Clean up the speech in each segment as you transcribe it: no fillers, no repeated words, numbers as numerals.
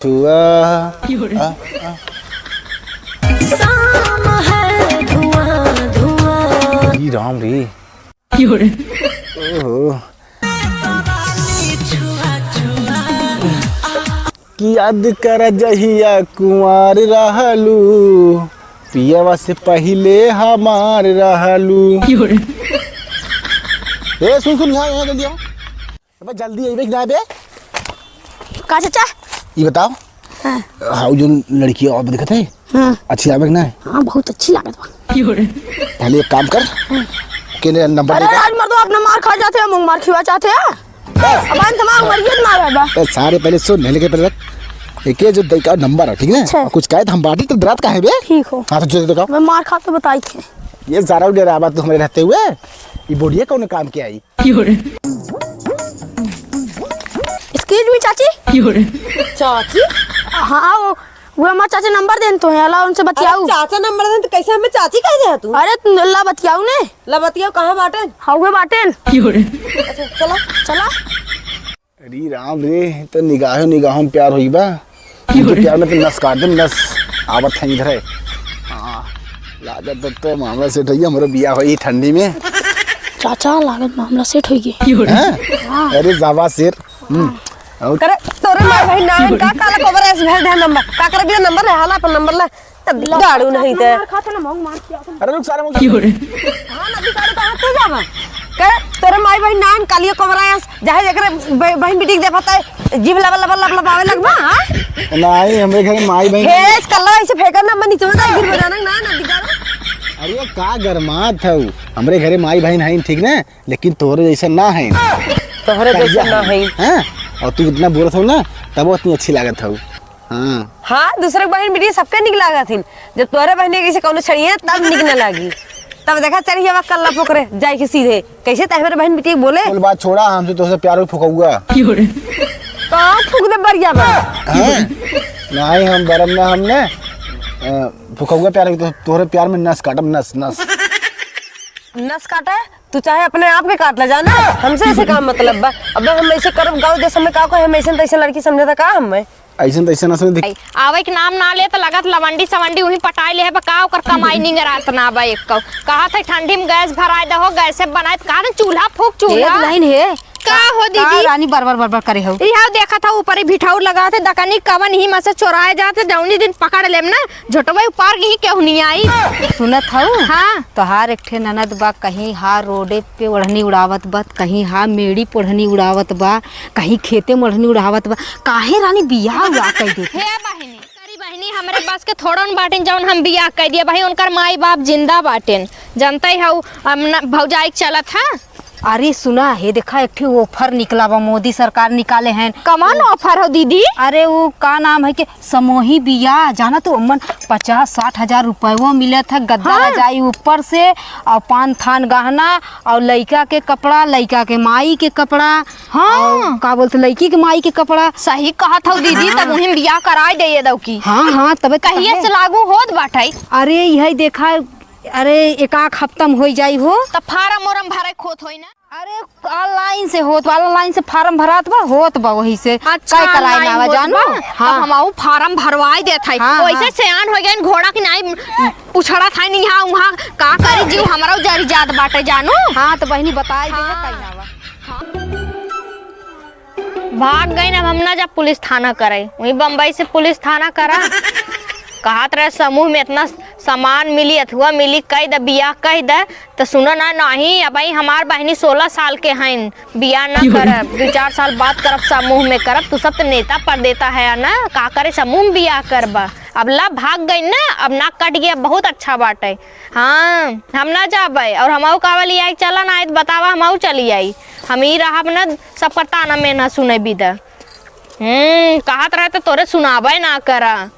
राम रे की याद कर जहिया कुंवार रहलू पियवा से पहले हमार रहलू। ए सुन यहाँ जल्दी आओ, अबे जल्दी आइबे कि ना बे। का चाचा ये बताओ, हाउ जो लड़की और दिखत है अच्छी लागत ना? हाँ बहुत अच्छी लागत बा। पहले एक काम कर के नंबर अरे आज मर्दो अपना मार खा जाते हैं, मुंह मार खिवा चाहते हैं। अब तमाम मरियत मार है बा। सारे पहले सुन लेके पहले रख एक जो का नंबर है, ठीक है? कुछ कहे तो हम बाटी तो रात का है बे। ठीक हो। हाँ तो जो दिखाओ। मैं मार खा तो बताई थे। ये सारा डेरा बात तो हमारे रहते हुए ये बोलिए कौन काम किया आई? एक्सक्यूज मी चाची। चाची? हाँ वो हमारे चाचा नंबर देन तो है, अल्लाह उनसे बतियाऊ। चाचा नंबर देन तो कैसे हमें चाची कह दे तू? अरे अल्लाह बतियाऊ ने। ला बतियाऊ कहाँ बाटेन? हाँ वे बाटेन। अच्छा चला चला। अरे राम रे तो निगाहों में प्यार होई बा। प्यार में तो नस काट दे, नस आवत है इधर है। हाँ लागत तो मामला सेट होई, हमारा बिया होई ठंडी में। चाचा लागत मामला सेट होई गई। अरे जावा शेर। करे तोरे मार भाई नाम का काला खबर है, भेज दे नंबर का कर बिना नंबर है, हाला पर नंबर ले तब गाड़ू नहीं ते। खाते ना मोंग मार किया। अरे लोग सारे हां ना दिखाड़ू कहां पे जावा? करे तोरे माई भाई नाम कालियो खबर है, जाहे जकरे बहन बेटी के देखता है जीव लब आवे लगबा। हां नहीं हमरे घर माई बहन भेज कल्ला ऐसे फेंकर ना नीचे में गिर बजाना ना दिखाड़ू। अरे का गरमात है, हमरे घरे माई बहन है ठीक ना, लेकिन तोरे जैसा ना है। तोहरे जैसा ना है। हां और तू इतना बोलत हो ना तब वो इतनी अच्छी लागत है। हाँ दूसरे बहन बेटी सबके निक लागत हिन, जब तोरे बहने के से कोनो छड़िए तब निक न लागी। तब देखा चली हवा कल्ला पोकरे जाई के सीधे कैसे तहरे बहन बेटी बोले। बोल बात छोड़ा, हमसे तो प्यार में फुकाऊगा। कहां फूक दे बढ़िया बा। नहीं हम बरम ना, हमने फुकाऊगा प्यार तो तोरे प्यार में नस काटम, नस काटा तू चाहे अपने आप के काट ले जाना, हमसे ऐसे काम मतलब बा। अब हम ऐसे करब गांव देश में का को हम ऐसे तैसे लड़की समझता का हम ऐसे तैसे ना समझ। आवे के नाम ना ले तो लगत लवंडी सवंडी वही पटाई ले है का ओकर कमाई नहीं रात ना बा। एक कहा था ठंडी में गैस भराए दहो, गैस से बनाए का चूल्हा फूक चूल्हा लाइन है का हो दीदी। रानी बार करे हो यहाँ देखा था ऊपर ही भिठाऊ लगा थे दकनी कवन ही में से चोराए जाते जौनी दिन पकड़ लेम ना झोटवा ऊपर ही क्यों नहीं आई। सुनत हूँ। हाँ तो हार एक ठे ननद बा, कहीं हार रोडे पे ओढ़नी उड़ावत बा, कहीं हार मेड़ी पोढ़नी उड़ावत बा, कहीं खेते में ओढ़नी उड़ावत बा। काहे रानी बियाह हुआ कह दे हे बहिनी करी बहिनी हमरे बस के थोड़न बाटेन जौन हम बियाह कह दिए भाई, उनकर माई बाप जिंदा बाटेन जानते ही हऊ भौजाई चलत है। अरे सुना है देखा एक ऑफर निकला बा, मोदी सरकार निकाले हैं। कमान ऑफर हो दीदी? अरे वो का नाम है कि समूही बियाह जाना तो अमन 50-60 हजार रुपये वो मिले था। गद्दा रजाई ऊपर से और पान थान गहना और लड़का के कपड़ा, लड़का के माई के कपड़ा। हाँ का बोलते लड़की के माई के कपड़ा। सही कहा था दीदी, तब वही बियाह कराई दे दो की। हाँ तब कहिए से लागू होत बाटे। अरे यही देखा, अरे एक हफ्ता में हो जाई हो तब फार्म ओरम भरे खोत होई ना। अरे ऑनलाइन से होत बा, ऑनलाइन से फार्म भरात बा होत बा वही से। अच्छा काय कराई ना जानो। हाँ हम फार्म भरवाई देत है। वैसे सियान हो गए घोड़ा की नहीं उछड़ा था नहीं यहाँ वहाँ का करी जीव हमारा जरी जात बाटे जानो। हाँ तो बहनी बताई दे कहीं ना भाग गई ना हम ना जब पुलिस थाना करे, वही बम्बई से पुलिस थाना करा। कहत रहे समूह में इतना सामान मिली अथवा मिली कह द बियाह कह द तो सुनो ना नहीं। अब हमार बहनी 16 साल के हैं, बियाह न करब 2-4 साल बाद करब, समूह में करब। तू सब तो नेता पर देता है ना, का करे समूह में बियाह करबा। अब ला भाग गई ना, अब नाक कट गया, बहुत अच्छा बात है। हाँ हम ना जाबे और हम कावली आई चला ना बतावा हम चली आई, हम ही रहा ना सब करता ना मैं ना सुने बिदा। कहत रहे तो तोरे सुनाबे ना करा,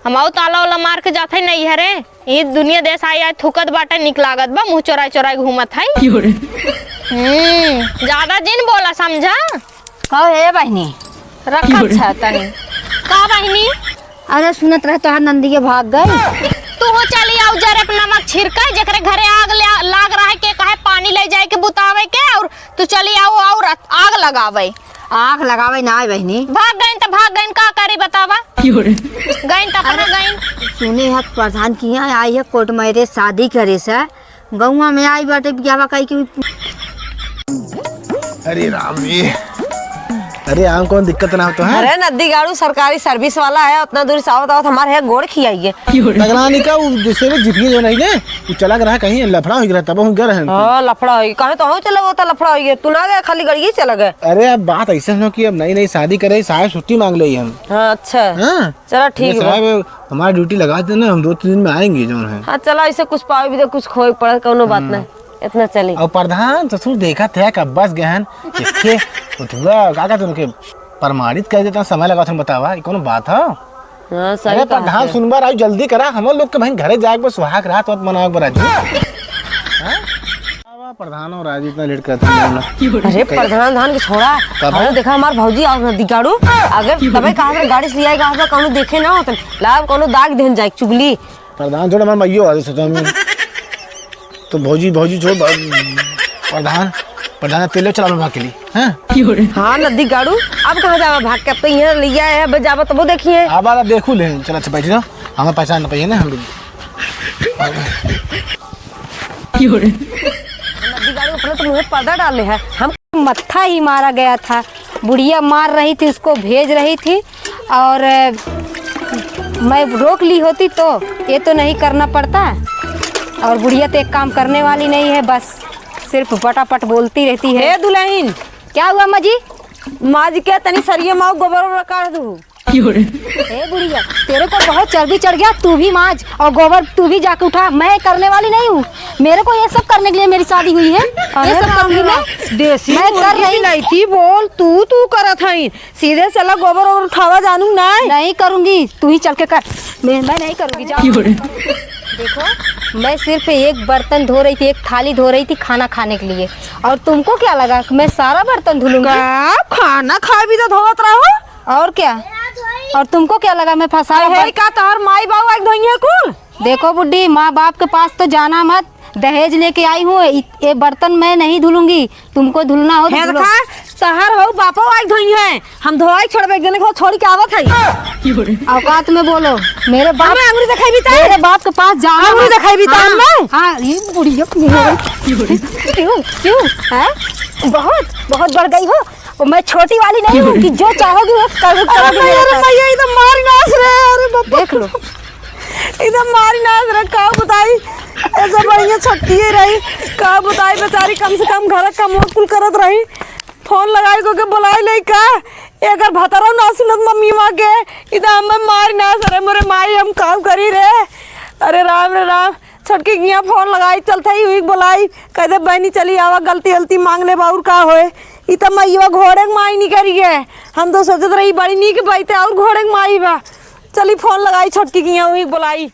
हम ताला वाला मार के जाते नहीं है रे। ये दुनिया देश आई थुकत बाटे निक लागत बा, मुँह चोराई घूमत है। ज्यादा जिन बोला समझा। कहो हे बहनी रखत छ तनी का बहनी। अरे सुनत रहे तो नंदी के भाग गए। तू हो चली आओ जरे अपना नमक छिड़का, जकरे घरे आग लाग रहा है के कहे पानी ले जाए के बुतावे के, और तू चली आओ और आग लगावे। आँख लगावे ना बहनी। भाग गईन का करी बतावा। गईन त अपना गईन। सुने है प्रधान की यहाँ आई है कोर्ट मैरिज शादी करे से गौवा में आई बाटे बियावा कही कि अरे राम जी, अरे आम कौन दिक्कत ना हो तो है। अरे नदी गाड़ू सरकारी सर्विस वाला है, उतना दूर से आवत हमारे है गोड़ खियाइए। लगना का जैसे जीपीए जो नहीं ने वो चला रहा कहीं लफड़ा हो गया तब हम गए हैं। हां लफड़ा होई कहे तो हो चले वो तो लफड़ा होई तू ना गए खाली गड़िए चला गए। अरे अब बात ऐसे है कि अब नई शादी करे साहब छुट्टी मांग ली हम। हां अच्छा हां चलो ठीक है साहब हमारी ड्यूटी लगा देना, हम 2-3 दिन में आएंगे जो है। हां चलो ऐसे कुछ पावे भी तो कुछ खोए पड़े कोनो बात नहीं इतना चली। और प्रधान ससुर देखा थे कब बस गहन देखे उठवा काका तुमके प्रमाणित कर देता समय लगा तुम बतावा ये कौन बात है। हां सही अरे प्रधान सुनबार आई जल्दी करा हम लोग के भाई घरे जाए बस सुहाग रात वत मनावे बराज। हां प्रधान और राजी इतना लेट करते हैं। अरे प्रधान धान के छोड़ा अरे देखा हमार भौजी और नदी गाड़ू अगर तबे कहा गाड़ी से आएगा तो कोनो देखे ना होतन लाभ कोनो दाग देन जाए चुगली। प्रधान जोड़ हमार मैयो आ सोचा मैं तो भौजी छोड़ प्रधान तेले चला भाग के लिए। हैं हां नदी गाड़ू अब कहां जावा भाग के तो यहां लिया है अब जावा तब देखिए अब आ देखू ले चला अच्छा बैठ जाओ हमें पहचान ना पाइए ना हम नदी गाड़ू अपने तो मुंह पर्दा डाले है हम मत्था ही मारा गया था। बुढ़िया मार रही थी उसको भेज रही थी और मैं रोक ली होती तो ये तो नहीं करना पड़ता। और बुढ़िया तो एक काम करने वाली नहीं है, बस सिर्फ पटापट बोलती रहती है। हे दुल्हन क्या हुआ अम्मा जी? माज के तनी सरिया माऊ गोबर काट दू। हे बुढ़िया तेरे को बहुत चर्बी चढ़ गया, तू भी माज और गोबर तू भी जाके उठा। मैं करने वाली नहीं हूँ, मेरे को ये सब करने के लिए मेरी शादी हुई है। ये सब करूंगी मैं, देसी मैं कर रही नहीं थी बोल तू करत हई सीधे चला गोबर और उठावा जानू ना नहीं करूंगी, तू ही चल के कर। मैं नहीं करूंगी जाओ। देखो मैं सिर्फ एक बर्तन धो रही थी, एक थाली धो रही थी खाना खाने के लिए, और तुमको क्या लगा मैं सारा बर्तन धुलूंगी? खाना खा भी तो धोत रहो और क्या, और तुमको क्या लगा मैं फंसा है का तोहर माई बाबू एक धोइए कुल। देखो बुड्ढी माँ बाप के पास तो जाना मत, दहेज लेके आई हूँ, ये बर्तन मैं नहीं धुलूंगी, तुमको धुलना हो तो धुलो। तहर हो बापो आइ धोई है हम धोई छोड़बे जने को छोड़ के आवत है। औकात में बोलो, मेरे बाप अंगूरी दिखाई भी मेरे बाप के पास जाना अंगूरी दिखाई भी हाँ, मैं हाँ ये बुढ़िया क्यों है बहुत बढ़ गई हो। मैं छोटी वाली नहीं हूँ कि जो चाहोगी वो करोगी। अरे तो मारी नास रे, अरे बाप देख लो एकदम मारी नास रे का बताई ऐसा बढ़िया छटकी रही का बताई बेचारी कम से कम घर का मोट कुल करत रही। फोन लगाई को के बुलाई ले का एकर भतरा ना सुनत मम्मी मां के इदा हम मारी नास रे मोरे माई हम काम करी रे। अरे राम छटकी गिया फोन लगाई चलते ही हुई बुलाई कह दे बहनी चली आवा गलती मांग ले बाउर का होए इ त मैया घोड़े के माई नहीं करी है। हम तो सोचत रही बड़ी नी के बैठे और घोड़े के माई बा चली फोन लगाई छटकी गिया हुई बुलाई।